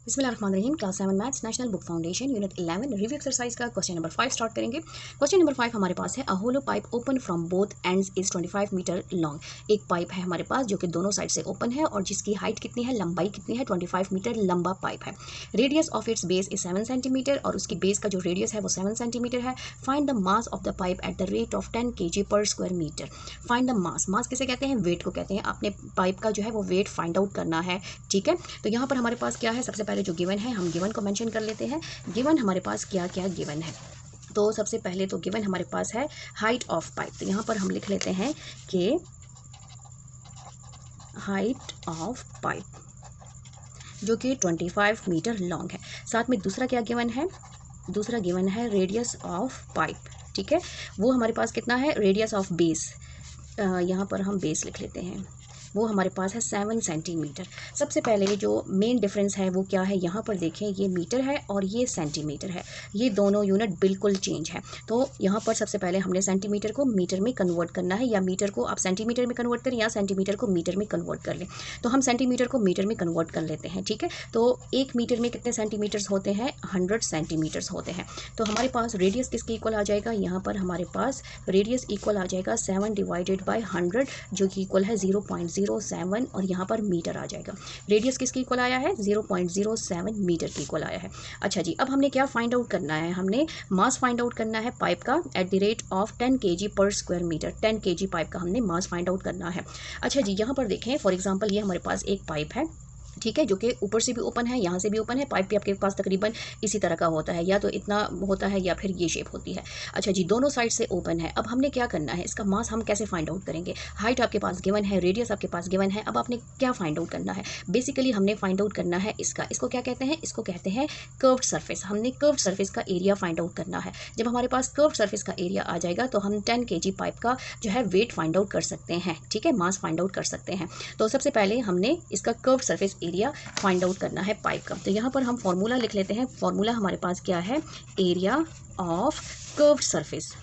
बिस्मिल्लाहिर्रहमानिर्रहीम। Class 7 maths national book foundation unit 11 review exercise का question number 5 start करेंगे। Question number 5 हमारे पास है, a hollow pipe open from both ends is 25 metre long. एक pipe है हमारे पास जो कि दोनों साइड से ओपन है और जिसकी हाइट कितनी है, लंबाई कितनी है, 25 मीटर लंबा पाइप है। Radius of its base is 7 centimetre और उसकी बेस का जो रेडियस है वो 7 सेंटीमीटर है। Find the mass of the pipe at the rate of 10 kg per square metre. Find the mass, mass किसे कहते हैं, वेट को कहते हैं। आपने पाइप का जो है वो वेट फाइंड आउट करना है, ठीक है। तो यहाँ पर हमारे पास क्या है, सबसे पहले जो गिवन है हम गिवन को मेंशन कर लेते हैं। गिवन हमारे पास क्या क्या गिवन है, तो सबसे पहले तो गिवन हमारे पास है हाइट ऑफ पाइप। तो यहाँ पर हम लिख लेते हैं कि हाइट ऑफ पाइप जो कि 25 मीटर लॉन्ग है। साथ में दूसरा क्या गिवन है, दूसरा गिवन है रेडियस ऑफ पाइप, ठीक है। वो हमारे पास कितना है, रेडियस ऑफ बेस, यहाँ पर हम बेस लिख लेते हैं, वो हमारे पास है 7 सेंटीमीटर। सबसे पहले जो मेन डिफरेंस है वो क्या है, यहाँ पर देखें ये मीटर है और ये सेंटीमीटर है, ये दोनों यूनिट बिल्कुल चेंज है। तो यहाँ पर सबसे पहले हमने सेंटीमीटर को मीटर में कन्वर्ट करना है, या मीटर को आप सेंटीमीटर में कन्वर्ट करें या सेंटीमीटर को मीटर में कन्वर्ट कर लें। तो हम सेंटीमीटर को मीटर में कन्वर्ट कर लेते हैं, ठीक है। तो 1 मीटर में कितने सेंटीमीटर्स होते हैं, 100 सेंटीमीटर्स होते हैं। तो हमारे पास रेडियस किसके इक्वल आ जाएगा, यहाँ पर हमारे पास रेडियस इक्वल आ जाएगा 7 डिवाइडेड बाई 100 जो कि इक्वल है 0.07 और यहाँ पर मीटर आ जाएगा। रेडियस किसकी इक्वल आया है, 0.07 मीटर की इक्वल आया है। अच्छा जी, अब हमने क्या फाइंड आउट करना है, हमने मास फाइंड आउट करना है पाइप का eight the rate of 10 kg per square metre. 10 kg pipe का हमने मास फाइंड आउट करना है। अच्छा जी, यहाँ पर देखें फॉर एग्जाम्पल ये हमारे पास एक पाइप है, ठीक है, जो कि ऊपर से भी ओपन है, यहाँ से भी ओपन है। पाइप भी आपके पास तकरीबन इसी तरह का होता है, या तो इतना होता है या फिर ये शेप होती है। अच्छा जी, दोनों साइड से ओपन है। अब हमने क्या करना है, इसका मास हम कैसे फाइंड आउट करेंगे। हाइट आपके पास गिवन है, रेडियस आपके पास गिवन है। अब आपने क्या फाइंड आउट करना है, बेसिकली हमने फाइंड आउट करना है इसको क्या कहते हैं, इसको कहते हैं कर्व्ड सरफेस। हमने कर्व्ड सरफेस का एरिया फाइंड आउट करना है। जब हमारे पास कर्व्ड सरफेस का एरिया आ जाएगा तो हम 10 kg पाइप का जो है वेट फाइंड आउट कर सकते हैं, ठीक है, मास फाइंड आउट कर सकते हैं। तो सबसे पहले हमने इसका curved surface area find out करना है पाइप का। तो यहाँ पर हम फॉर्मूला लिख लेते हैं। फॉर्मूला हमारे पास क्या है, एरिया ऑफ कर्व्ड सरफेस,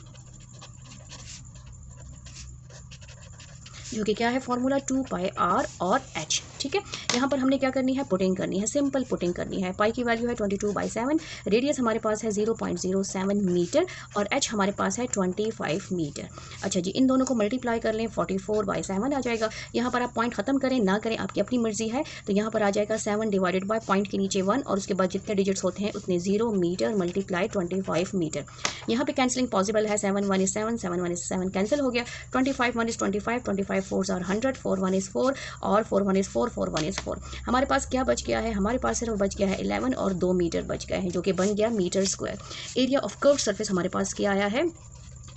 जो कि क्या है फॉर्मूला 2 पाई आर और एच, ठीक है। यहाँ पर हमने क्या करनी है, पुटिंग करनी है, सिंपल पुटिंग करनी है। पाई की वैल्यू है 22/7, रेडियस हमारे पास है 0.07 मीटर और एच हमारे पास है 25 मीटर। अच्छा जी, इन दोनों को मल्टीप्लाई कर लें, 44/7 आ जाएगा। यहाँ पर आप पॉइंट खत्म करें ना करें आपकी अपनी मर्जी है। तो यहाँ पर आ जाएगा 7 डिवाइडेड बाय पॉइंट के नीचे 1 और उसके बाद जितने डिजिट्स होते हैं उतने 0 मीटर मल्टीप्लाई 25 मीटर। यहाँ पे कैंसिलिंग पॉसिबल है, 7 1 is 7, 7 1 is 7 कैंसिल हो गया। 25 1 is 25, 25 4s are 100, 4 1 is 4 और 4 1 is 4, 4 1 is 4। हमारे पास क्या बच गया है, हमारे पास सिर्फ बच गया है 11 और 2 मीटर बच गए हैं, जो कि बन गया metre square. Area of curved surface हमारे पास क्या आया है,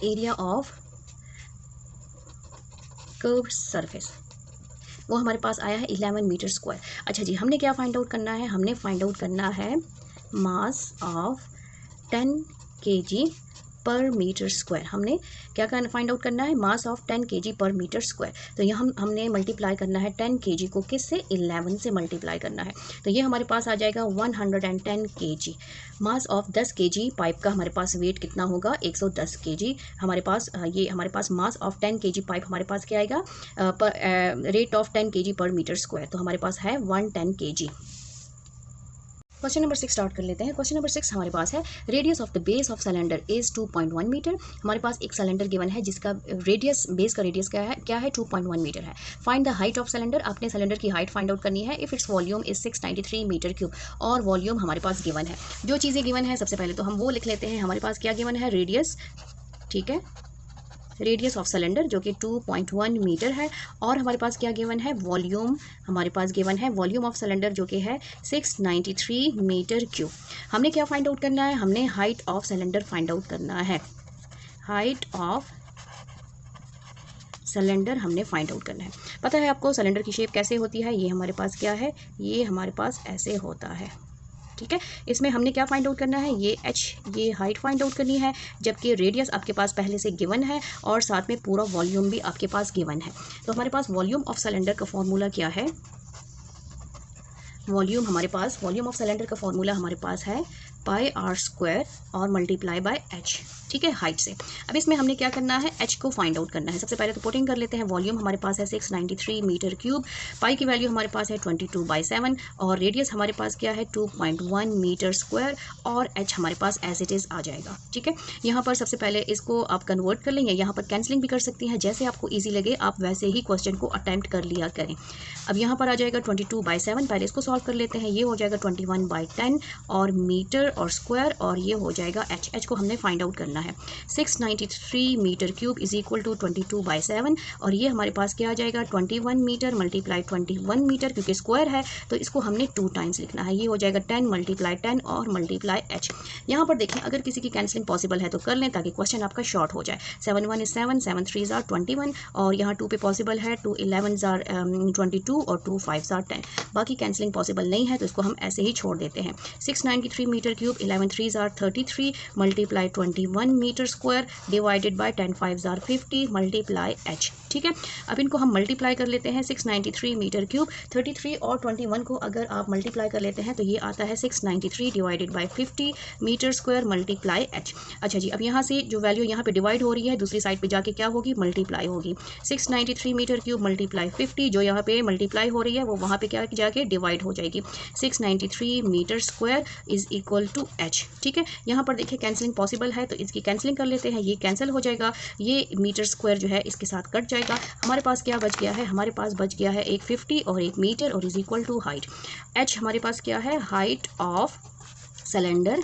एरिया ऑफ कर्व्ड सरफेस वो हमारे पास आया है 11 मीटर स्क्वायर। अच्छा जी, हमने क्या फाइंड आउट करना है, हमने फाइंड आउट करना है मास ऑफ 10 kg पर मीटर स्क्वायर। हमने क्या करना, फाइंड आउट करना है मास ऑफ 10 kg पर मीटर स्क्वायर। तो यहाँ हमने मल्टीप्लाई करना है 10 kg को किस से, 11 से मल्टीप्लाई करना है। तो ये हमारे पास आ जाएगा 110 kg। Mass of 10 kg pipe का हमारे पास वेट कितना होगा, 110 kg। हमारे पास ये हमारे पास मास ऑफ 10 kg पाइप हमारे पास क्या आएगा, रेट ऑफ 10 kg पर मीटर स्क्वायर। तो हमारे पास है 110 kg। क्वेश्चन नंबर 6 स्टार्ट कर लेते हैं। क्वेश्चन नंबर 6 हमारे पास है, radius of the base of cylinder is 2.1 metre. हमारे पास एक सिलेंडर गिवन है जिसका रेडियस, बेस का रेडियस क्या है 2.1 मीटर है। Find the height of cylinder, आपने सिलेंडर की हाइट फाइंड आउट करनी है। If it's volume is 693 metre cube और वॉल्यूम हमारे पास गिवन है। जो चीज़ें गिवन है सबसे पहले तो हम वो लिख लेते हैं। हमारे पास क्या गिवन है, रेडियस, ठीक है, रेडियस ऑफ सिलेंडर जो कि 2.1 मीटर है और हमारे पास क्या गिवन है, वॉल्यूम हमारे पास गिवन है, वॉल्यूम ऑफ सिलेंडर जो कि है 693 मीटर क्यूब। हमने क्या फाइंड आउट करना है, हमने height of cylinder find out करना है। हाइट ऑफ सिलेंडर हमने फाइंड आउट करना है। पता है आपको सिलेंडर की शेप कैसे होती है, ये हमारे पास क्या है, ये हमारे पास ऐसे होता है, ठीक है। इसमें हमने क्या फाइंड आउट करना है, ये एच, ये हाइट फाइंड आउट करनी है, जबकि रेडियस आपके पास पहले से गिवन है और साथ में पूरा वॉल्यूम भी आपके पास गिवन है। तो हमारे पास वॉल्यूम ऑफ सिलेंडर का फॉर्मूला क्या है, वॉल्यूम हमारे पास, वॉल्यूम ऑफ सिलेंडर का फॉर्मूला हमारे पास है पाई आर स्क्वायर और मल्टीप्लाई बाय एच, ठीक है, हाइट से। अब इसमें हमने क्या करना है, एच को फाइंड आउट करना है। सबसे पहले तो पुटिंग कर लेते हैं। वॉल्यूम हमारे पास है 693 मीटर क्यूब, पाई की वैल्यू हमारे पास है 22/7 और रेडियस हमारे पास क्या है 2.1 मीटर स्क्वायर और एच हमारे पास एज इट इज़ आ जाएगा, ठीक है। यहाँ पर सबसे पहले इसको आप कन्वर्ट कर लेंगे, यहाँ पर कैंसलिंग भी कर सकती हैं, जैसे आपको ईजी लगे आप वैसे ही क्वेश्चन को अटैम्प्ट कर लिया करें। अब यहाँ पर आ जाएगा 22/7, पहले इसको सॉल्व कर लेते हैं। ये हो जाएगा 21/10 और मीटर और स्क्वायर और ये हो जाएगा एच को हमने फाइंड आउट करना है। 693 metre cube is equal to 22/7 और ये हमारे पास क्या आ जाएगा 21 मीटर मल्टीप्लाई 21 मीटर, क्योंकि स्क्वायर है तो इसको हमने 2 टाइम्स लिखना है। ये हो जाएगा 10 × 10 और मल्टीप्लाई एच। यहाँ पर देखें अगर किसी की कैंसलिंग पॉसिबल है तो कर लें ताकि क्वेश्चन आपका शॉर्ट हो जाए। 7 1 is 7, 7 3 are 21 और यहाँ 2 पे पॉसिबल है, 2 11s are 22 और 2 5s are 10। बाकी कैंसलिंग पॉसिबल नहीं है तो इसको हम ऐसे ही छोड़ देते हैं। 693 metre cube, 11 3s are 33 multiply 21 metre square divided by 10 5s are 50 multiply H, ठीक है। अब इनको हम मल्टीप्लाई कर लेते हैं। 693 मीटर क्यूब, 33 और 21 को अगर आप मल्टीप्लाई कर लेते हैं तो ये आता है 693 divided by 50 metre square multiply H. अच्छा जी, अब यहाँ से जो वैल्यू यहाँ पे डिवाइड हो रही है दूसरी साइड पे जाके क्या होगी, मल्टीप्लाई होगी। 693 मीटर क्यूब मल्टीप्लाई 50, जो यहाँ पे मल्टीप्लाई हो रही है वो वहाँ पे क्या जाके डिवाइड हो जाएगी। 693 metre square is equal to H, ठीक है। यहाँ पर देखिए कैंसिलिंग पॉसिबल है तो इसकी कैंसिलिंग कर लेते हैं, ये कैंसिल हो जाएगा, ये मीटर स्क्वायर जो है इसके साथ कट जाएगा। हमारे पास क्या बच गया है, हमारे पास बच गया है एक 50 और एक मीटर और is equal to height. H हमारे पास क्या है, हाइट ऑफ सिलेंडर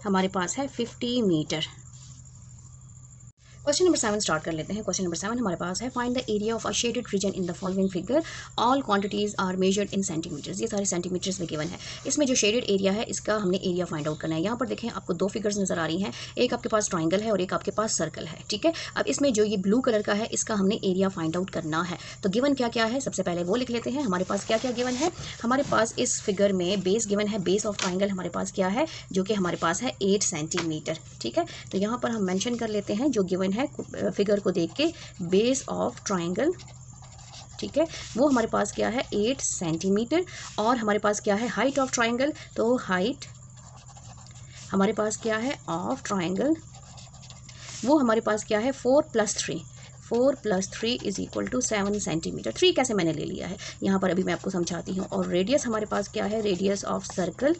हमारे पास है 50 मीटर। क्वेश्चन नंबर 7 स्टार्ट कर लेते हैं। क्वेश्चन नंबर 7 हमारे पास है, find the area of a shaded region in the following figure, all quantities are measured in centimetres. ये सारे सेंटीमीटर्स में गिवन है। इसमें जो शेडेड एरिया है इसका हमने एरिया फाइंड आउट करना है। यहाँ पर देखें आपको 2 फिगर्स नजर आ रही हैं, एक आपके पास ट्राइंगल है और एक आपके पास सर्कल है, ठीक है। अब इसमें जो ये ब्लू कलर का है इसका हमने एरिया फाइंड आउट करना है। तो गिवन क्या क्या है सबसे पहले वो लिख लेते हैं। हमारे पास क्या क्या गिवन है, हमारे पास इस फिगर में बेस गिवन है, बेस ऑफ ट्राइंगल हमारे पास क्या है, जो कि हमारे पास है 8 सेंटीमीटर, ठीक है। तो यहाँ पर हम मेंशन कर लेते हैं जो गिवन है फिगर को देख के, बेस ऑफ ट्राइंगल, ठीक है, वो हमारे पास क्या है 8 सेंटीमीटर। और हमारे पास क्या है हाइट ऑफ ट्राइंगल, तो हाइट हमारे पास क्या है ऑफ ट्राइंगल, वो हमारे पास क्या है 4 + 3 इज इक्वल टू 7 सेंटीमीटर। 3 कैसे मैंने ले लिया है यहाँ पर अभी मैं आपको समझाती हूँ। और रेडियस हमारे पास क्या है, रेडियस ऑफ सर्कल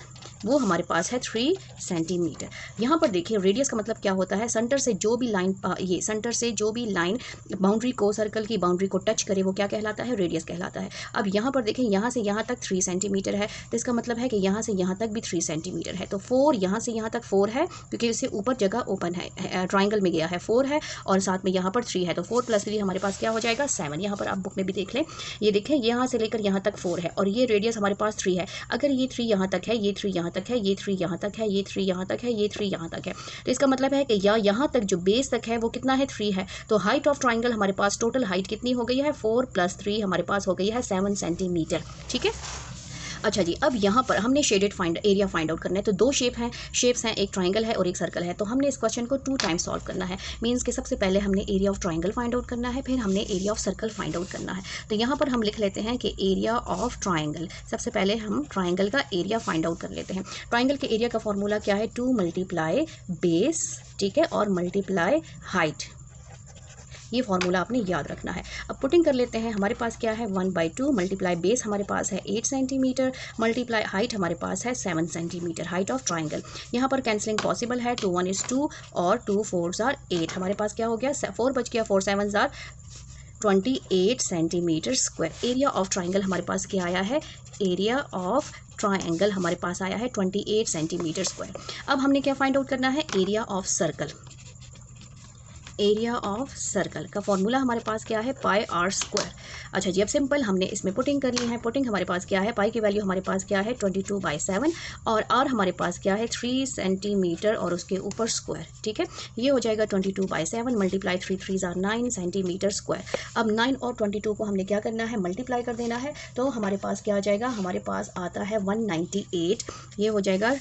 वो हमारे पास है 3 सेंटीमीटर। यहाँ पर देखिए रेडियस का मतलब क्या होता है, सेंटर से जो भी लाइन ये सेंटर से जो भी लाइन बाउंड्री को, सर्कल की बाउंड्री को टच करे वो क्या कहलाता है, रेडियस कहलाता है। अब यहाँ पर देखें यहाँ से यहाँ तक 3 सेंटीमीटर है तो इसका मतलब है कि यहाँ से यहाँ तक भी 3 सेंटीमीटर है। तो 4 यहाँ से यहाँ तक 4 है क्योंकि इससे ऊपर जगह ओपन है, ट्राइंगल में गया है 4 है और साथ में यहाँ पर 3 है, तो 4 + 3 हमारे पास क्या हो जाएगा 7। यहाँ पर आप बुक में भी देख लें, ये देखें यहाँ से लेकर यहाँ तक 4 है और ये रेडियस हमारे पास 3 है। अगर ये 3 यहाँ तक है, ये 3 यहाँ तक है, ये 3 यहाँ तक है, ये 3 यहाँ तक है, ये 3 यहाँ तक है, तो इसका मतलब है कि यहाँ तक जो बेस तक है वो कितना है 3 है। तो हाइट ऑफ ट्राइंगल हमारे पास टोटल हाइट कितनी हो गई है 4 + 3 हमारे पास हो गई है 7 सेंटीमीटर, ठीक है। अच्छा जी, अब यहाँ पर हमने शेडेड एरिया फाइंड आउट करना है। तो 2 शेप्स हैं, एक ट्राइंगल है और एक सर्कल है। तो हमने इस क्वेश्चन को 2 टाइम्स सॉल्व करना है। मींस कि सबसे पहले हमने area of triangle find out करना है, फिर हमने area of circle find out करना है। तो यहाँ पर हम लिख लेते हैं कि एरिया ऑफ ट्राइंगल, सबसे पहले हम ट्राइंगल का एरिया फाइंड आउट कर लेते हैं। ट्राइंगल के एरिया का फॉर्मूला क्या है, 2 × बेस, ठीक है, और मल्टीप्लाई हाइट। ये फॉर्मूला आपने याद रखना है। अब पुटिंग कर लेते हैं। हमारे पास क्या है 1/2 मल्टीप्लाई बेस हमारे पास है 8 सेंटीमीटर मल्टीप्लाई हाइट हमारे पास है 7 सेंटीमीटर, हाइट ऑफ ट्राइंगल। यहाँ पर कैंसलिंग पॉसिबल है, 2 1 is 2 और 2 4s are 8। हमारे पास क्या हो गया 4 बच गया, 4 7s are 28 centimetre square. Area of triangle हमारे पास क्या आया है, एरिया ऑफ ट्राइंगल हमारे पास आया है 28 सेंटीमीटर स्क्वायर। अब हमने क्या फाइंड आउट करना है, area of circle. Area of circle का फॉर्मूला हमारे पास क्या है πr²। अच्छा जी, अब सिंपल हमने इसमें पुटिंग कर ली है। पुटिंग हमारे पास क्या है, पाई की वैल्यू हमारे पास क्या है 22/7 और आर हमारे पास क्या है 3 सेंटीमीटर और उसके ऊपर स्क्वायर, ठीक है। ये हो जाएगा 22/7 multiply 3 3s are 9 centimetre square. अब 9 और 22 को हमने क्या करना है, मल्टीप्लाई कर देना है। तो हमारे पास क्या आ जाएगा, हमारे पास आता है 198। ये हो जाएगा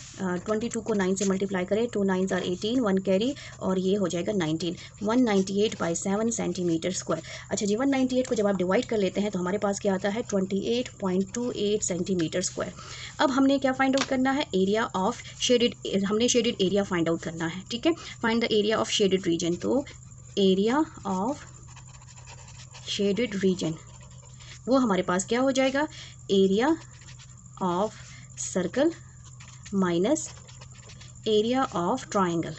22 को 9 से मल्टीप्लाई करें, 2 9s are 18, 1 कैरी और ये हो जाएगा 19। 198/7 सेंटीमीटर स्क्वायर। अच्छा जी, 198 को जब आप डिवाइड कर लेते हैं तो हमारे पास क्या आता है 28.28 सेंटीमीटर स्क्वायर। अब हमने क्या फाइंड आउट करना है, एरिया ऑफ शेडेड, हमने शेडेड एरिया फाइंड आउट करना है, ठीक है। Find the area of shaded region, तो एरिया ऑफ शेडेड रीजन वो हमारे पास क्या हो जाएगा, area of circle minus area of triangle,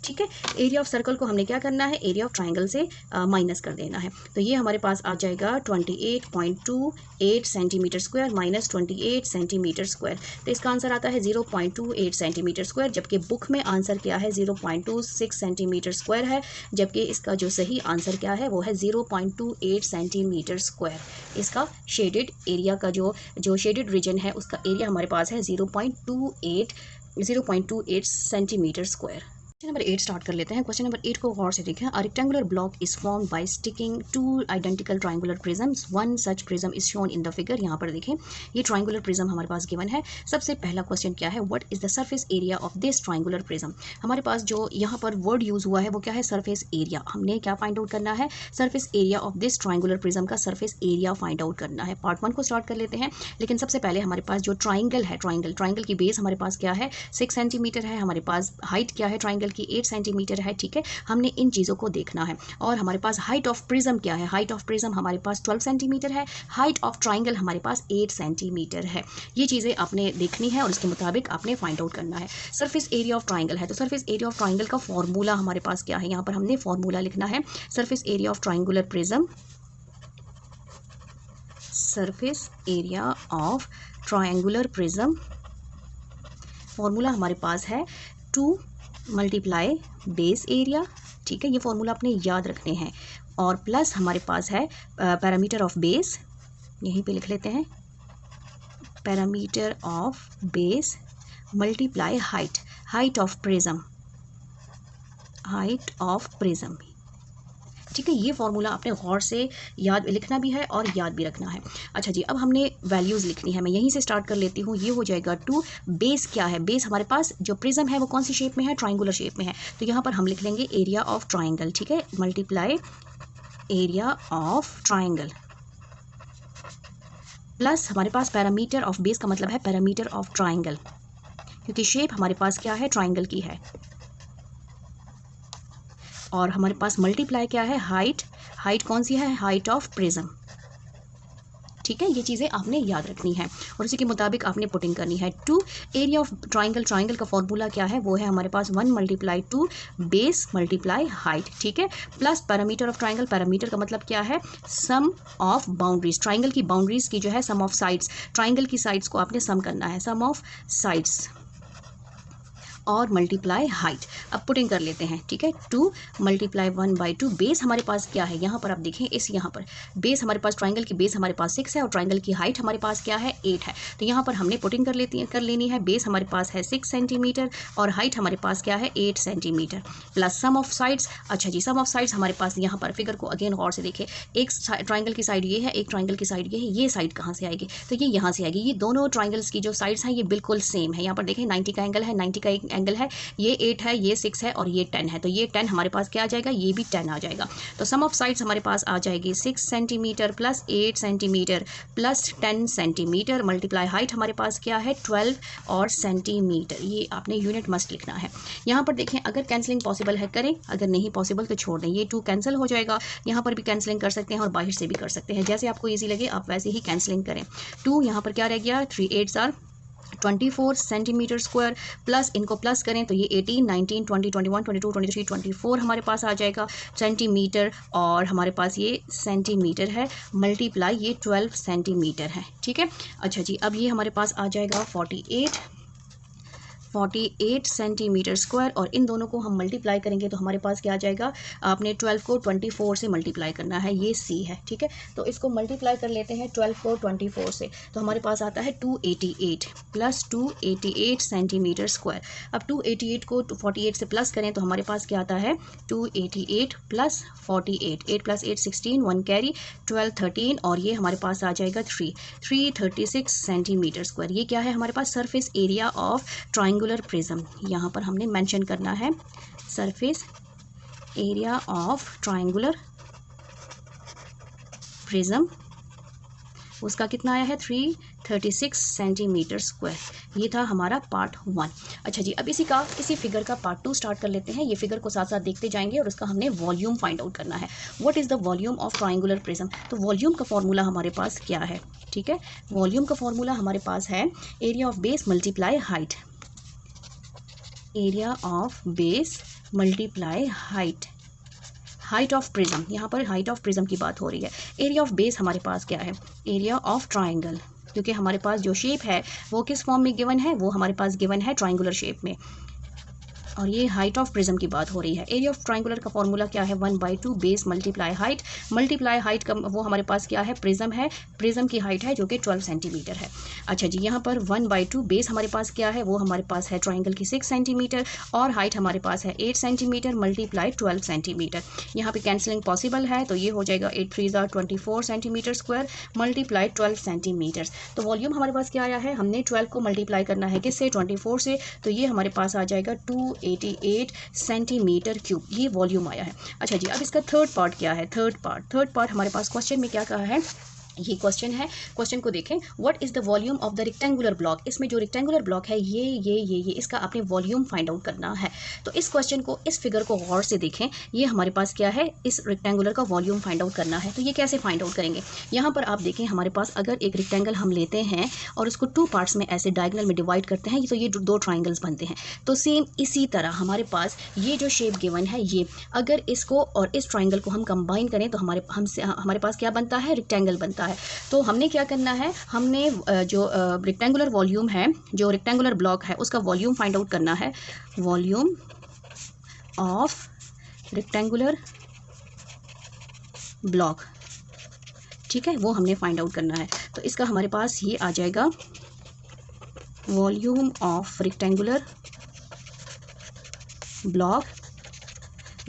ठीक है। एरिया ऑफ सर्कल को हमने क्या करना है, एरिया ऑफ ट्राइंगल से माइनस कर देना है। तो ये हमारे पास आ जाएगा 28.28 centimetre square minus 28 centimetre square. तो इसका आंसर आता है 0.28 सेंटीमीटर स्क्वायर, जबकि बुक में आंसर क्या है 0.26 सेंटीमीटर स्क्वायर है, जबकि इसका जो सही आंसर क्या है वो है 0.28 सेंटीमीटर स्क्वायर। इसका शेडेड एरिया का जो शेडेड रीजन है उसका एरिया हमारे पास है 0.28 centimetre square. Question number 8 start कर लेते हैं। क्वेश्चन नंबर 8 को गौर से देखें। A rectangular block is formed by sticking two identical triangular prisms, one such prism is shown in the figure. यहाँ पर देखें ये ट्रायंगुलर प्रिज्म हमारे पास गिवन है। सबसे पहला क्वेश्चन क्या है, what is the surface area of this triangular prism. हमारे पास जो यहाँ पर वर्ड यूज हुआ है वो क्या है, सरफेस एरिया। हमने क्या फाइंड आउट करना है, surface area of this triangular prism का सरफेस एरिया फाइंड आउट करना है। पार्ट 1 को स्टार्ट कर लेते हैं, लेकिन सबसे पहले हमारे पास जो ट्राइंगल है, ट्राइंगल की बेस हमारे पास क्या है 6 सेंटीमीटर है, हमारे पास हाइट क्या है ट्राइंगल की 8 सेंटीमीटर है, ठीक है। हमने इन चीज़ों को देखना है। और हमारे पास हाइट ऑफ प्रिज्म क्या है, हाइट ऑफ प्रिज्म हमारे पास 12 सेंटीमीटर है, हाइट ऑफ ट्राइंगल हमारे पास 8 सेंटीमीटर है। ये चीज़ें आपने देखनी है और इसके मुताबिक आपने फाइंड आउट करना है। सरफेस एरिया ऑफ ट्राइंगल है, तो सरफेस एरिया ऑफ ट्राइंगल का फॉर्मूला हमारे पास क्या है, यहाँ पर हमने फॉर्मूला लिखना है। Surface area of triangular prism, surface area of triangular prism, formula हमारे पास है 2 मल्टीप्लाई बेस एरिया, ठीक है। ये फॉर्मूला आपने याद रखने हैं। और प्लस हमारे पास है पैरामीटर ऑफ बेस, यहीं पे लिख लेते हैं, parameter of base multiply height of prism, height of prism, ठीक है। ये फॉर्मूला आपने गौर से याद लिखना भी है और याद भी रखना है। अच्छा जी, अब हमने वैल्यूज़ लिखनी है। मैं यहीं से स्टार्ट कर लेती हूँ। ये हो जाएगा 2, बेस क्या है, बेस हमारे पास जो प्रिज्म है वो कौन सी शेप में है, ट्रायंगुलर शेप में है। तो यहाँ पर हम लिख लेंगे एरिया ऑफ ट्रायंगल, ठीक है, multiply area of triangle, plus हमारे पास पैरामीटर ऑफ बेस का मतलब है पैरामीटर ऑफ ट्रायंगल, क्योंकि शेप हमारे पास क्या है ट्रायंगल की है। और हमारे पास मल्टीप्लाई क्या है, हाइट कौन सी है, हाइट ऑफ प्रिज्म, ठीक है। ये चीज़ें आपने याद रखनी है और उसी के मुताबिक आपने पुटिंग करनी है। 2 एरिया ऑफ ट्राइंगल का फॉर्मूला क्या है, वो है हमारे पास 1 मल्टीप्लाई 2 बेस मल्टीप्लाई हाइट, ठीक है, plus perimeter of triangle, parameter का मतलब क्या है, सम ऑफ बाउंड्रीज, ट्राइंगल की बाउंड्रीज की जो है सम ऑफ साइड्स, ट्राइंगल की साइड्स को आपने सम करना है, सम ऑफ साइड्स, और मल्टीप्लाई हाइट। अब पुटिंग कर लेते हैं, ठीक है। 2 मल्टीप्लाई 1/2 बेस हमारे पास क्या है, यहाँ पर आप देखें, यहाँ पर बेस हमारे पास ट्राइंगल की बेस हमारे पास 6 है और ट्राइंगल की हाइट हमारे पास क्या है 8 है। तो यहाँ पर हमने पुटिंग कर लेनी है। बेस हमारे पास है 6 सेंटीमीटर और हाइट हमारे पास क्या है 8 centimetre, plus sum of sides. अच्छा जी, सम ऑफ साइड्स हमारे पास यहाँ पर फिगर को अगेन गौर से देखें, एक ट्राइंगल की साइड ये है, एक ट्राइंगल की साइड ये है, ये साइड कहाँ से आएगी, तो ये यहाँ से आएगी। ये दोनों ट्राइंगल्स की जो साइड्स हैं ये बिल्कुल सेम है। यहाँ पर देखें 90 का एंगल है, 90 का एक एंगल है, ये 8 है, ये 6 है और ये 10 है। तो ये 10 हमारे पास क्या आ जाएगा, ये भी 10 आ जाएगा। तो सम ऑफ साइड्स हमारे पास आ जाएगी 6 centimetre plus 8 centimetre plus 10 centimetre, multiply height हमारे पास क्या है 12 और सेंटीमीटर। ये आपने यूनिट मस्ट लिखना है। यहाँ पर देखें, अगर कैंसिलिंग पॉसिबल है करें, अगर नहीं पॉसिबल तो छोड़ दें। ये 2 कैंसिल हो जाएगा, यहाँ पर भी कैंसिलिंग कर सकते हैं और बाहर से भी कर सकते हैं, जैसे आपको ईजी लगे आप वैसे ही कैंसिलिंग करें। 2 यहाँ पर क्या रह गया, 3 8s are 24 centimetre square, plus इनको प्लस करें तो ये 18 19 20 21 22 23 24 हमारे पास आ जाएगा सेंटीमीटर, और हमारे पास ये सेंटीमीटर है, मल्टीप्लाई ये 12 सेंटीमीटर है, ठीक है। अच्छा जी, अब ये हमारे पास आ जाएगा 48 सेंटीमीटर स्क्वायर, और इन दोनों को हम मल्टीप्लाई करेंगे तो हमारे पास क्या आ जाएगा, आपने 12 को 24 से मल्टीप्लाई करना है, ये सी है, ठीक है। तो इसको मल्टीप्लाई कर लेते हैं 12 को 24 से, तो हमारे पास आता है 288 प्लस 288 सेंटीमीटर स्क्वायर। अब 288 को 48 से प्लस करें तो हमारे पास क्या आता है 288 प्लस 48, 8 प्लस 8 16, 1 कैरी 12 13, और ये हमारे पास आ जाएगा 336 सेंटीमीटर स्क्वायर। ये क्या है हमारे पास, surface area of triangular prism. यहाँ पर हमने मेंशन करना है surface area of triangular prism, उसका कितना आया है 336 सेंटीमीटर स्क्वायर। ये था हमारा पार्ट 1। अच्छा जी, अब इसी फिगर का पार्ट 2 स्टार्ट कर लेते हैं। ये फिगर को साथ साथ देखते जाएंगे और उसका हमने वॉल्यूम फाइंड आउट करना है। What is the volume of triangular prism? तो वॉल्यूम का फॉर्मूला हमारे पास क्या है? ठीक है, वॉल्यूम का फॉर्मूला हमारे पास है area of base multiply height. Area of base multiply height of prism, यहाँ पर हाइट ऑफ प्रिज्म की बात हो रही है। एरिया ऑफ बेस हमारे पास क्या है? एरिया ऑफ ट्राइंगल, क्योंकि हमारे पास जो शेप है वो किस फॉर्म में गिवन है? वो हमारे पास गिवन है ट्राइंगुलर शेप में, और ये हाइट ऑफ प्रिज्म की बात हो रही है। एरिया ऑफ ट्राइंगुलर का फॉर्मूला क्या है? 1/2 बेस मल्टीप्लाई हाइट का वो हमारे पास क्या है? प्रिज्म है। प्रिज्म की हाइट है जो कि 12 सेंटीमीटर है। अच्छा जी, यहाँ पर 1/2 बेस हमारे पास क्या है? वो हमारे पास है ट्राइंगल की 6 सेंटीमीटर, और हाइट हमारे पास है 8 सेंटीमीटर मल्टीप्लाई 12 सेंटीमीटर। यहाँ पे कैंसिलिंग पॉसिबल है, तो ये हो जाएगा 8 3 24 सेंटीमीटर स्क्वायर मल्टीप्लाई 12 सेंटीमीटर। तो वॉल्यूम हमारे पास क्या आया है? हमने 12 को मल्टीप्लाई करना है किससे? 24 से, तो ये हमारे पास आ जाएगा 288 सेंटीमीटर क्यूब, ये वॉल्यूम आया है। अच्छा जी, अब इसका थर्ड पार्ट क्या है? थर्ड पार्ट हमारे पास क्वेश्चन में क्या कहा है? ये क्वेश्चन है, क्वेश्चन को देखें। What is the volume of the rectangular block? इसमें जो रेक्टेंगुलर ब्लॉक है ये इसका आपने वॉल्यूम फाइंड आउट करना है। तो इस क्वेश्चन को, इस फिगर को गौर से देखें। ये हमारे पास क्या है? इस रेक्टेंगुलर का वॉल्यूम फाइंड आउट करना है। तो ये कैसे फाइंड आउट करेंगे? यहाँ पर आप देखें, हमारे पास अगर एक रेक्टेंगल हम लेते हैं और उसको 2 पार्ट्स में ऐसे डायगोनल में डिवाइड करते हैं, तो ये 2 ट्राइंगल्स बनते हैं। तो सेम इसी तरह हमारे पास ये जो शेप गिवन है, ये अगर इसको और इस ट्राइंगल को हम कंबाइन करें तो हमारे पास क्या बनता है? रेक्टेंगल बनता है। तो हमने क्या करना है? हमने जो रेक्टेंगुलर वॉल्यूम है, जो रेक्टेंगुलर ब्लॉक है, उसका वॉल्यूम फाइंड आउट करना है। वॉल्यूम ऑफ रेक्टेंगुलर ब्लॉक, ठीक है, वो हमने फाइंड आउट करना है। तो इसका हमारे पास ये आ जाएगा volume of rectangular block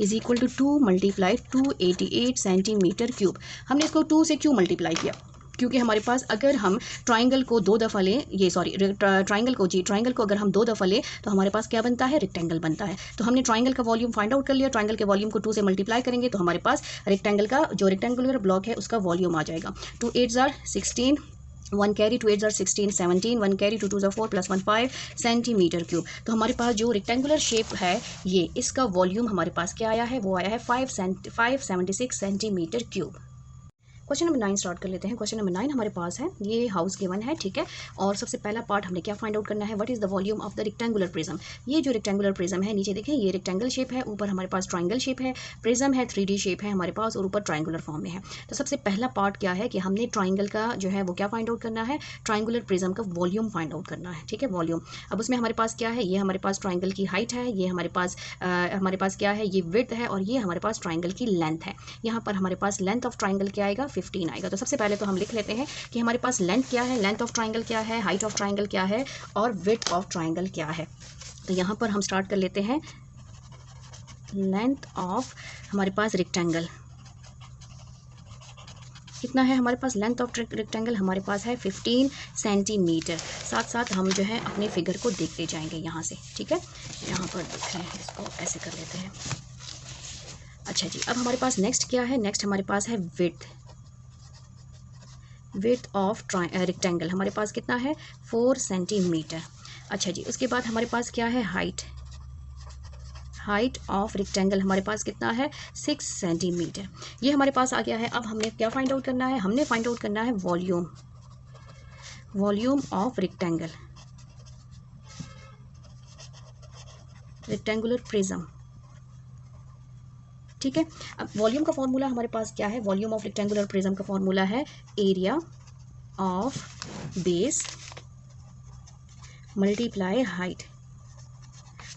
is equal to 2 multiply 288 centimetre cube. हमने इसको 2 से क्यों मल्टीप्लाई किया? क्योंकि हमारे पास अगर हम ट्राइंगल को 2 दफ़ा लें, ट्राइंगल को अगर हम 2 दफ़ा लें तो हमारे पास क्या बनता है? रेक्टेंगल बनता है। तो हमने ट्राइंगल का वॉल्यूम फाइंड आउट कर लिया। ट्राइंगल के वॉल्यूम को 2 से मल्टीप्लाई करेंगे तो हमारे पास रेक्टेंगल का जो रेक्टेंगुलर ब्लॉक है उसका वॉल्यूम आ जाएगा। 2 8 are 16, 1 carry, 2 8 are 16 17, 1 carry, 2 2 are 4 + 1 5 centimetre cube. तो हमारे पास जो रेक्टेंगुलर शेप है, ये इसका वॉल्यूम हमारे पास क्या आया है? वो आया है 576 centimetre cube. Question number 9 start कर लेते हैं। क्वेश्चन नंबर 9 हमारे पास है, ये हाउस गिवन है, ठीक है। और सबसे पहला पार्ट हमने क्या फाइंड आउट करना है? What is the volume of the rectangular prism. ये जो रेक्टेंगुलर प्रिज्म है, नीचे देखें, ये रेक्टेंगल शेप है, ऊपर हमारे पास ट्राइंगल शेप है, प्रिज्म है 3D शेप है हमारे पास, और ऊपर ट्राइंगुलर फॉर्म में है। तो सबसे पहला पार्ट क्या है कि हमने ट्राइंगल का जो है वो क्या फाइंड आउट करना है? ट्राइंगुलर प्रिज्म का वॉल्यूम फाइंड आउट करना है, ठीक है, वॉल्यूम। अब उसमें हमारे पास क्या है? ये हमारे पास ट्राइंगल की हाइट है, ये हमारे पास क्या है? ये विड्थ है, और ये हमारे पास ट्राइंगल की लेंथ है। यहाँ पर हमारे पास लेंथ ऑफ ट्राइंगल क्या आएगा? 15 आएगा। तो सबसे पहले तो हम लिख लेते हैं कि हमारे पास लेंथ क्या है, लेंथ ऑफ ट्राइंगल क्या है, हाइट ऑफ ट्राइंगल क्या है, और विड्थ ऑफ ट्राइंगल क्या है। तो यहाँ पर हम स्टार्ट कर लेते हैं। लेंथ ऑफ हमारे पास रेक्टेंगल कितना है? हमारे पास लेंथ ऑफ रेक्टेंगल हमारे पास है 15 सेंटीमीटर। साथ साथ हम जो है अपने फिगर को देखते जाएंगे यहाँ से, ठीक है। यहाँ पर देख रहे हैं, इसको ऐसे कर लेते हैं। अच्छा जी, अब हमारे पास नेक्स्ट क्या है? नेक्स्ट हमारे पास है विड्थ ऑफ रेक्टेंगल हमारे पास कितना है? 4 सेंटीमीटर। अच्छा जी, उसके बाद हमारे पास क्या है? हाइट ऑफ रेक्टेंगल हमारे पास कितना है? 6 सेंटीमीटर। ये हमारे पास आ गया है। अब हमने क्या फाइंड आउट करना है? हमने फाइंड आउट करना है वॉल्यूम ऑफ रेक्टेंगुलर प्रिज्म, ठीक है। अब वॉल्यूम का फॉर्मूला हमारे पास क्या है? वॉल्यूम ऑफ रेक्टेंगुलर प्रिज्म का फॉर्मूला है area of base multiply height.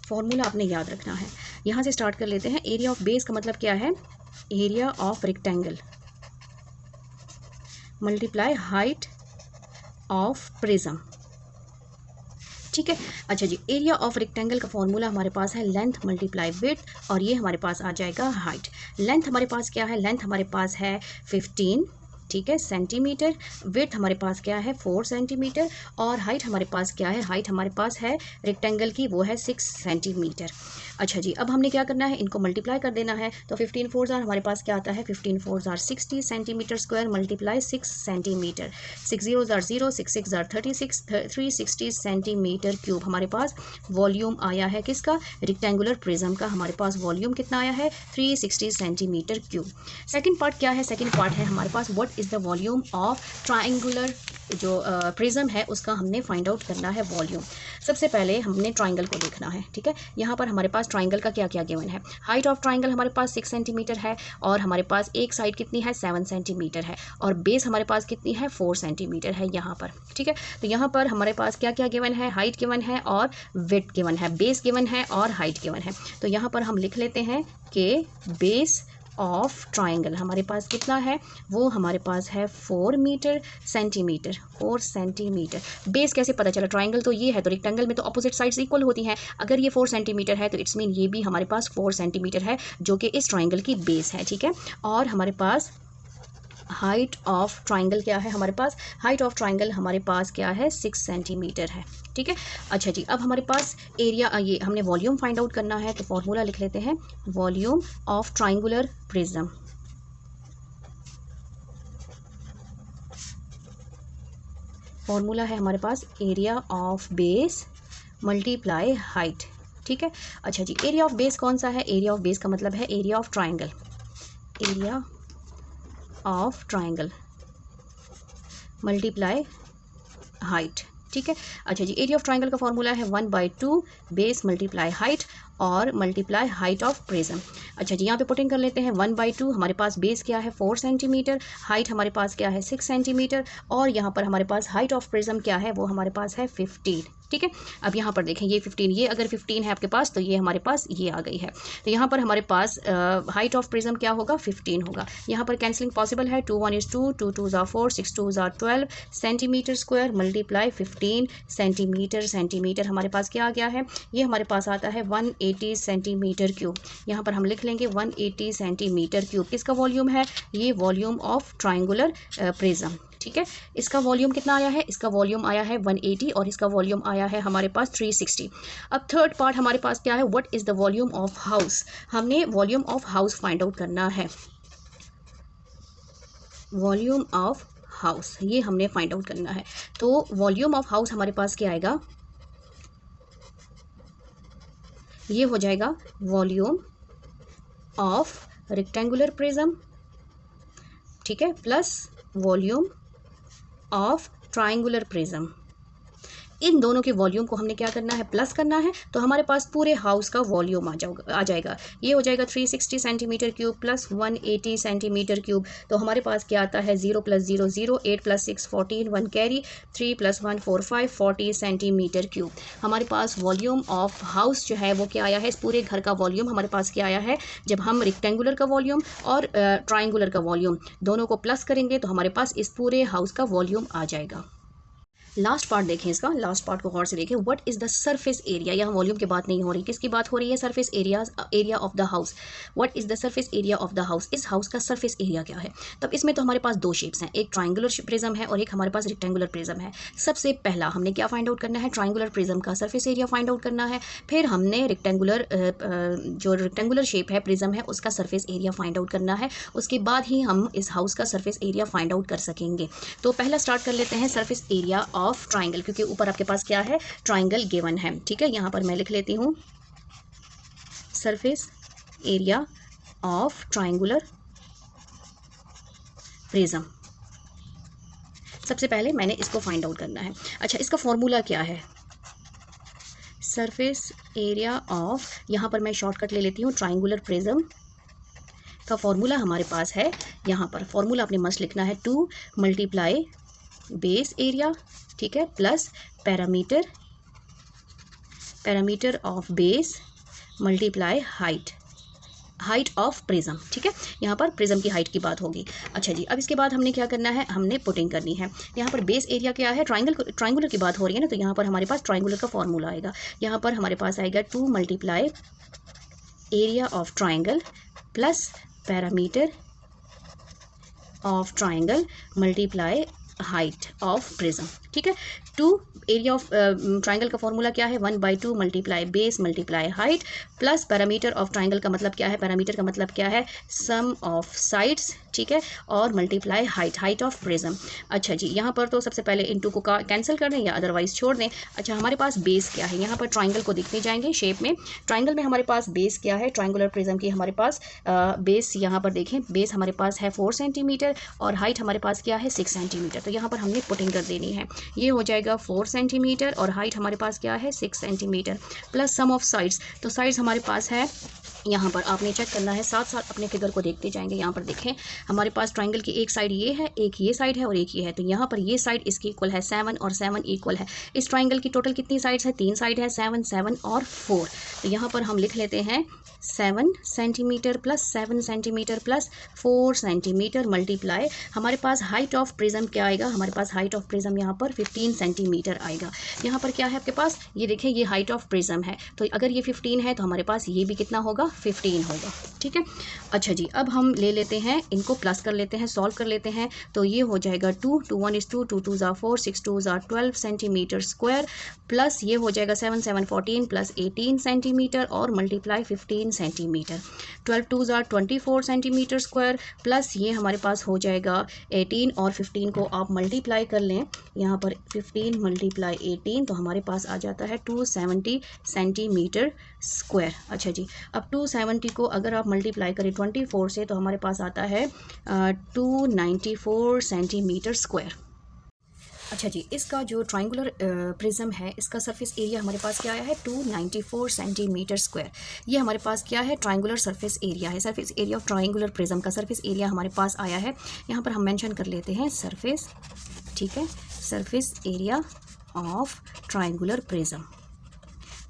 Formula आपने याद रखना है। यहाँ से स्टार्ट कर लेते हैं। एरिया ऑफ बेस का मतलब क्या है? Area of rectangle multiply height of prism, ठीक है। अच्छा जी, एरिया ऑफ रेक्टेंगल का फॉर्मूला हमारे पास है लेंथ मल्टीप्लाई विड्थ, और ये हमारे पास आ जाएगा हाइट। लेंथ हमारे पास क्या है? लेंथ हमारे पास है 15 ठीक है, सेंटीमीटर। विड्थ हमारे पास क्या है 4 सेंटीमीटर, और हाइट हमारे पास क्या है, हाइट हमारे पास है रेक्टेंगल की वो है 6 सेंटीमीटर। अच्छा जी, अब हमने क्या करना है, इनको मल्टीप्लाई कर देना है। तो 15 4 हमारे पास क्या आता है, 15 4 60 centimetre square multiply 6 centimetre, 6 0 0, 6 6 36, 360 centimetre cube हमारे पास वॉल्यूम आया है किसका, रेक्टेंगुलर प्रिज्म का हमारे पास वॉल्यूम कितना आया है 360 सेंटीमीटर क्यूब। सेकंड पार्ट क्या है, सेकंड पार्ट है हमारे पास what is the volume of triangular जो प्रिज्म है उसका हमने फाइंड आउट करना है वॉल्यूम। सबसे पहले हमने ट्राइंगल को देखना है, ठीक है। यहाँ पर हमारे पास ट्राइंगल का क्या क्या गिवन है, हाइट ऑफ ट्राइंगल हमारे पास 6 सेंटीमीटर है, और हमारे पास एक साइड कितनी है 7 सेंटीमीटर है, और बेस हमारे पास कितनी है 4 सेंटीमीटर है यहाँ पर, ठीक है। तो यहाँ पर हमारे पास क्या क्या गिवन है, हाइट गिवन है और विड्थ गिवन है, बेस गिवन है और हाइट गिवन है। तो यहाँ पर हम लिख लेते हैं कि बेस ऑफ ट्राइंगल हमारे पास कितना है, वो हमारे पास है 4 मीटर सेंटीमीटर, 4 सेंटीमीटर। बेस कैसे पता चला, ट्राइंगल तो ये है, तो रेक्टेंगल में तो अपोजिट साइड्स इक्वल होती हैं। अगर ये 4 सेंटीमीटर है तो इट्स मीन ये भी हमारे पास 4 सेंटीमीटर है, जो कि इस ट्राइंगल की बेस है, ठीक है। और हमारे पास हाइट ऑफ ट्राइंगल क्या है, हमारे पास हाइट ऑफ ट्राइंगल हमारे पास क्या है 6 सेंटीमीटर है, ठीक है। अच्छा जी, अब हमारे पास एरिया, ये हमने वॉल्यूम फाइंड आउट करना है, तो फॉर्मूला लिख लेते हैं, volume of triangular prism. Formula है हमारे पास area of base multiply height, ठीक है। अच्छा जी, एरिया ऑफ बेस कौन सा है, एरिया ऑफ बेस का मतलब है area of triangle, area of triangle multiply height, ठीक है। अच्छा जी, एरिया ऑफ ट्राइंगल का फॉर्मूला है 1/2 बेस मल्टीप्लाई हाइट और मल्टीप्लाई हाइट ऑफ प्रिज्म। अच्छा जी, यहाँ पे पुटिंग कर लेते हैं 1/2, हमारे पास बेस क्या है 4 सेंटीमीटर, हाइट हमारे पास क्या है 6 सेंटीमीटर, और यहाँ पर हमारे पास हाइट ऑफ प्रिज्म क्या है, वो हमारे पास है 15, ठीक है। अब यहाँ पर देखें, ये 15, ये अगर 15 है आपके पास तो ये हमारे पास ये आ गई है, तो यहाँ पर हमारे पास हाइट ऑफ प्रिज्म क्या होगा 15 होगा। यहाँ पर कैंसिलिंग पॉसिबल है, 2 1 is 2, 2 2 are 4, 6 2 are 12 centimetre square multiply 15 centimetre, centimetre हमारे पास क्या आ गया है, ये हमारे पास आता है 180 सेंटीमीटर क्यूब। यहाँ पर हम लिख लेंगे 180 सेंटीमीटर क्यूब किसका वॉल्यूम है, ये वॉल्यूम ऑफ ट्राइंगुलर प्रिज्म, ठीक है। इसका वॉल्यूम कितना आया है, इसका वॉल्यूम आया है 180 और इसका वॉल्यूम आया है हमारे पास 360। अब थर्ड पार्ट हमारे पास क्या है, what is the volume of house, हमने volume of house find out करना है, वॉल्यूम ऑफ हाउस ये हमने फाइंड आउट करना है। तो वॉल्यूम ऑफ हाउस हमारे पास क्या आएगा, ये हो जाएगा वॉल्यूम ऑफ रेक्टेंगुलर प्रिज्म, ठीक है, plus volume of triangular prism. इन दोनों के वॉल्यूम को हमने क्या करना है, प्लस करना है, तो हमारे पास पूरे हाउस का वॉल्यूम आ जाएगा। ये हो जाएगा 360 centimetre cube plus 180 centimetre cube. तो हमारे पास क्या आता है 0 + 0 0, 8 + 6 14, 1 कैरी, 3 + 1 4 5, 40 सेंटीमीटर क्यूब। हमारे पास वॉल्यूम ऑफ हाउस जो है वो क्या आया है, इस पूरे घर का वॉल्यूम हमारे पास क्या आया है, जब हम रेक्टेंगुलर का वॉल्यूम और ट्राइंगुलर का वॉल्यूम दोनों को प्लस करेंगे तो हमारे पास इस पूरे हाउस का वॉल्यूम आ जाएगा। लास्ट पार्ट देखें, इसका लास्ट पार्ट को गौर से देखें, what is the surface area, यहाँ वॉल्यूम की बात नहीं हो रही, किसकी बात हो रही है, surface area, area of the house. What is the surface area of the house, इस हाउस का सरफेस एरिया क्या है। तब इसमें तो हमारे पास दो शेप्स हैं, एक ट्राइंगुलर प्रिज्म है और एक हमारे पास रेक्टेंगुलर प्रिज्म है। सबसे पहला हमने क्या फाइंड आउट करना है, ट्राइंगुलर प्रिज्म का सरफेस एरिया फाइंड आउट करना है, फिर हमने रेक्टेंगुलर जो रेक्टेंगुलर शेप है प्रिज्म है उसका सरफेस एरिया फाइंड आउट करना है, उसके बाद ही हम इस हाउस का सरफेस एरिया फाइंड आउट कर सकेंगे। तो पहला स्टार्ट कर लेते हैं सरफेस एरिया ऑफ ट्राइंगल, क्योंकि ऊपर आपके पास क्या है, ट्राइंगल गिवन है, ठीक है। यहाँ पर मैं लिख लेती हूँ surface area of triangular prism. सबसे पहले मैंने इसको फाइंड आउट करना है। अच्छा, इसका फॉर्मूला क्या है, सरफेस एरिया ऑफ, यहाँ पर मैं शॉर्टकट ले लेती हूँ, ट्राइंगुलर प्रिज्म का फॉर्मूला हमारे पास है, यहाँ पर फॉर्मूला आपने मस्ट लिखना है 2 × बेस एरिया, ठीक है, plus perimeter of base multiply height of prism, ठीक है। यहाँ पर प्रिज्म की हाइट की बात होगी। अच्छा जी, अब इसके बाद हमने क्या करना है, हमने पुटिंग करनी है। यहाँ पर बेस एरिया क्या है, ट्राइंगुलर की बात हो रही है ना, तो यहाँ पर हमारे पास ट्राइंगुलर का फॉर्मूला आएगा। यहाँ पर हमारे पास आएगा 2 × area of triangle plus perimeter of triangle multiply height of prism, ठीक है। टू एरिया ऑफ ट्राइंगल का फॉर्मूला क्या है, 1/2 multiply base multiply height plus perimeter of triangle का मतलब क्या है, पैरामीटर का मतलब क्या है, सम ऑफ साइड्स, ठीक है, और मल्टीप्लाई हाइट ऑफ प्रिज्म। अच्छा जी, यहाँ पर तो सबसे पहले इन टू को कैंसिल कर दें या अदरवाइज छोड़ दें। अच्छा, हमारे पास बेस क्या है, यहाँ पर ट्राइंगल को देखते जाएंगे शेप में। ट्राइंगल में हमारे पास बेस क्या है, ट्राइंगुलर प्रिज्म की हमारे पास बेस यहाँ पर देखें, बेस हमारे पास है 4 सेंटीमीटर और हाइट हमारे पास क्या है 6 सेंटीमीटर। तो यहाँ पर हमने पुटिंग कर देनी है, ये हो जाएगा 4 सेंटीमीटर और हाइट हमारे पास क्या है 6 centimetre plus sum of sides. तो साइड्स हमारे पास है, यहाँ पर आपने चेक करना है, साथ साथ अपने फिगर को देखते जाएंगे। यहाँ पर देखें, हमारे पास ट्राइंगल की एक साइड ये है, एक ये साइड है और एक ये है। तो यहाँ पर ये साइड इसकी इक्वल है 7 और 7 इक्वल है। इस ट्राइंगल की टोटल कितनी साइड्स है, 3 साइड है, 7 7 और 4। तो यहाँ पर हम लिख लेते हैं 7 centimetre plus 7 centimetre plus 4 centimetre multiply, हमारे पास हाइट ऑफ प्रिज्म क्या आएगा, हमारे पास हाइट ऑफ प्रिज्म यहाँ पर 15 सेंटीमीटर आएगा। यहाँ पर क्या है आपके पास, ये देखें, ये हाइट ऑफ प्रिज्म है। तो अगर ये 15 है तो हमारे पास ये भी कितना होगा, 15 होगा, ठीक है। अच्छा जी, अब हम ले लेते हैं, इनको प्लस कर लेते हैं, सॉल्व कर लेते हैं। तो ये हो जाएगा 2 2 1 2 2 2 4 6 2 12 सेंटीमीटर स्क्वायर प्लस ये हो जाएगा 7 7 14 प्लस 18 सेंटीमीटर और multiply 15 centimetre. 12 2 24 centimetre square plus ये हमारे पास हो जाएगा 18 और 15 को आप मल्टीप्लाई कर लें, यहाँ पर 15 मल्टीप्लाई 18 तो हमारे पास आ जाता है 270 सेंटीमीटर स्क्वायर। अच्छा जी, अब 270 को अगर आप मल्टीप्लाई करें 24 से तो हमारे पास आता है 294 सेंटीमीटर स्क्वायर। अच्छा जी, इसका जो ट्राइंगुलर प्रिज्म है, इसका सरफेस एरिया हमारे पास क्या आया है, 294 सेंटीमीटर स्क्वायर। ये हमारे पास क्या है, ट्राइंगुलर सरफेस एरिया है। Surface area of triangular prism का सरफेस एरिया हमारे पास आया है। यहाँ पर हम मेंशन कर लेते हैं सरफेस, ठीक है, surface area of triangular prism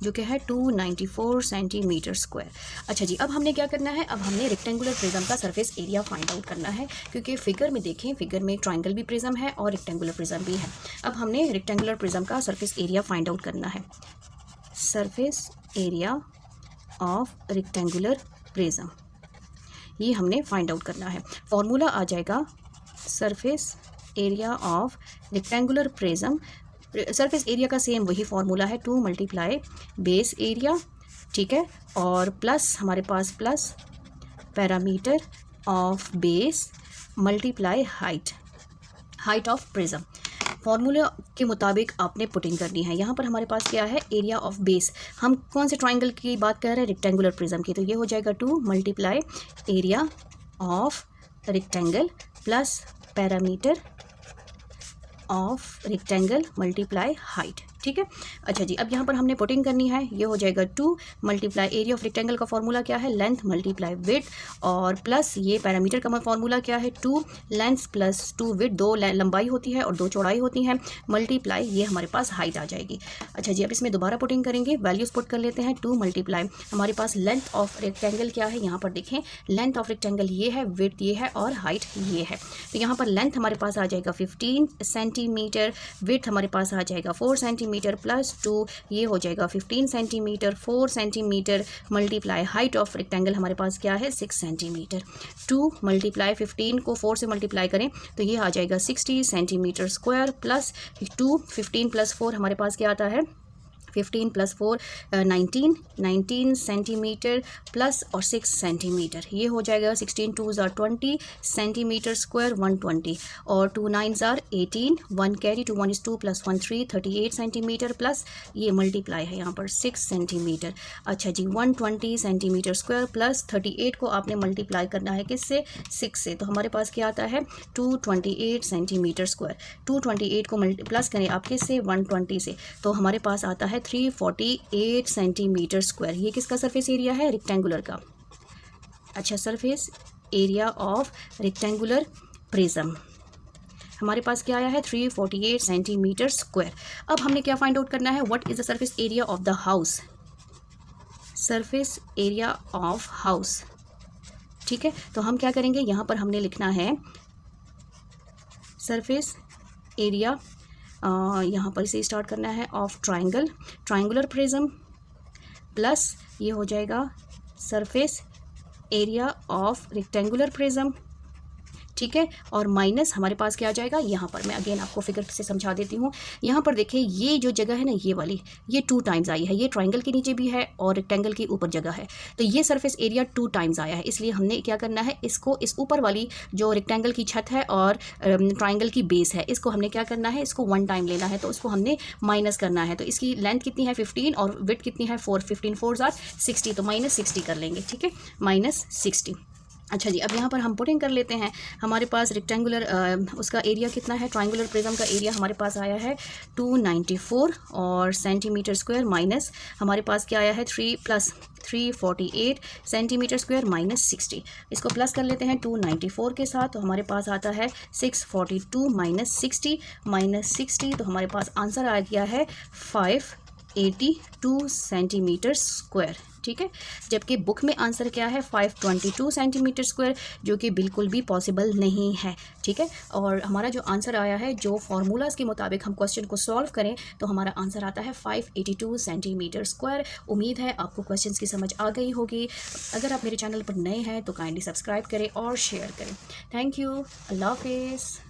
जो कि है 294 सेंटीमीटर स्क्वायर। अच्छा जी, अब हमने क्या करना है, अब हमने रेक्टेंगुलर प्रिज्म का सरफेस एरिया फाइंड आउट करना है, क्योंकि फिगर में देखें, फिगर में ट्राइंगल भी प्रिज्म है और रेक्टेंगुलर प्रिज्म भी है। अब हमने रेक्टेंगुलर प्रिज्म का सरफेस एरिया फाइंड आउट करना है, surface area of rectangular prism, ये हमने फाइंड आउट करना है। फॉर्मूला आ जाएगा surface area of rectangular prism, surface area का सेम वही फार्मूला है, 2 मल्टीप्लाई बेस एरिया, ठीक है, और प्लस हमारे पास plus perimeter of base multiply height of prism. Formula के मुताबिक आपने पुटिंग करनी है। यहाँ पर हमारे पास क्या है, एरिया ऑफ बेस, हम कौन से ट्राइंगल की बात कर रहे हैं, रेक्टेंगुलर प्रिज्म की। तो ये हो जाएगा 2 multiply area of rectangle plus perimeter of rectangle multiply height, ठीक है। अच्छा जी, अब यहाँ पर हमने पुटिंग करनी है, ये हो जाएगा 2 मल्टीप्लाई एरिया ऑफ रेक्टेंगल का फॉर्मूला क्या है, लेंथ मल्टीप्लाई विड्थ, और प्लस ये पैरामीटर का फॉर्मूला क्या है, 2 लेंथ प्लस 2 विड्थ, 2 लंबाई होती है और 2 चौड़ाई होती है, मल्टीप्लाई ये हमारे पास हाइट आ जाएगी। अच्छा जी, अब इसमें दोबारा पुटिंग करेंगे, वैल्यूज पुट कर लेते हैं, 2 मल्टीप्लाई हमारे पास लेंथ ऑफ रेक्टेंगल क्या है, यहाँ पर देखें, लेंथ ऑफ रेक्टेंगल ये है, विड्थ ये है और हाइट ये है। तो यहाँ पर लेंथ हमारे पास आ जाएगा 15 सेंटीमीटर, विड्थ हमारे पास आ जाएगा 4 सेंटीमीटर प्लस 2 ये हो जाएगा 15 centimetre, 4 centimetre multiply height of rectangle हमारे पास क्या है 6 सेंटीमीटर। 2 मल्टीप्लाई 15 को 4 से मल्टीप्लाई करें तो ये आ जाएगा 60 सेंटीमीटर स्क्वायर प्लस 2 15 प्लस 4 हमारे पास क्या आता है 15 प्लस 4 19 सेंटीमीटर प्लस और 6 सेंटीमीटर, ये हो जाएगा 16 2 20 सेंटीमीटर स्क्वायर 120 और 2 9 18 1 कैरी 2 1 2 प्लस 1 3 38 सेंटीमीटर प्लस ये मल्टीप्लाई है यहाँ पर 6 सेंटीमीटर। अच्छा जी, 120 सेंटीमीटर स्क्वायर प्लस 38 को आपने मल्टीप्लाई करना है किससे, 6 से, तो हमारे पास क्या आता है 228 सेंटीमीटर स्क्वायर। 228 को प्लस करें आप किससे, 120 से, तो हमारे पास आता है 348 सेंटीमीटर स्क्वायर। ये किसका सरफेस एरिया है, रेक्टेंगुलर का। अच्छा, surface area of rectangular prism हमारे पास क्या आया है 348 सेंटीमीटर स्क्वायर। अब हमने क्या फाइंड आउट करना है, what is the surface area of the house, surface area of house, ठीक है। तो हम क्या करेंगे, यहाँ पर हमने लिखना है सरफेस एरिया, यहाँ पर इसे स्टार्ट करना है ऑफ ट्राइंगुलर प्रिज्म प्लस ये हो जाएगा surface area of rectangular prism, ठीक है, और माइनस हमारे पास क्या आ जाएगा यहाँ पर, मैं अगेन आपको फिगर से समझा देती हूँ। यहाँ पर देखिए ये जो जगह है ना, ये वाली, ये 2 टाइम्स आई है, ये ट्राइंगल के नीचे भी है और रेक्टेंगल के ऊपर जगह है, तो ये सरफेस एरिया 2 टाइम्स आया है। इसलिए हमने क्या करना है, इसको इस ऊपर वाली जो रेक्टेंगल की छत है और ट्राइंगल की बेस है, इसको हमने क्या करना है, इसको 1 टाइम लेना है, तो उसको हमने माइनस करना है। तो इसकी लेंथ कितनी है 15 और विड्थ कितनी है 4, 15 4 60, तो -60 कर लेंगे, ठीक है, -60। अच्छा जी, अब यहाँ पर हम पुटिंग कर लेते हैं। हमारे पास रेक्टेंगुलर उसका एरिया कितना है, ट्राइंगुलर प्रिज्म का एरिया हमारे पास आया है 294 और सेंटीमीटर स्क्वायर, माइनस हमारे पास क्या आया है 3 + 348 सेंटीमीटर स्क्वायर -60। इसको प्लस कर लेते हैं 294 के साथ, तो हमारे पास आता है 642 -60 तो हमारे पास आंसर आ गया है 582 सेंटीमीटर स्क्वायर, ठीक है। जबकि बुक में आंसर क्या है 522 सेंटीमीटर स्क्वायर, जो कि बिल्कुल भी पॉसिबल नहीं है, ठीक है। और हमारा जो आंसर आया है, जो फार्मूलाज के मुताबिक हम क्वेश्चन को सॉल्व करें तो हमारा आंसर आता है 582 सेंटीमीटर स्क्वायर। उम्मीद है आपको क्वेश्चंस की समझ आ गई होगी। अगर आप मेरे चैनल पर नए हैं तो काइंडली सब्सक्राइब करें और शेयर करें। थैंक यू, अल्लाह हाफिज़।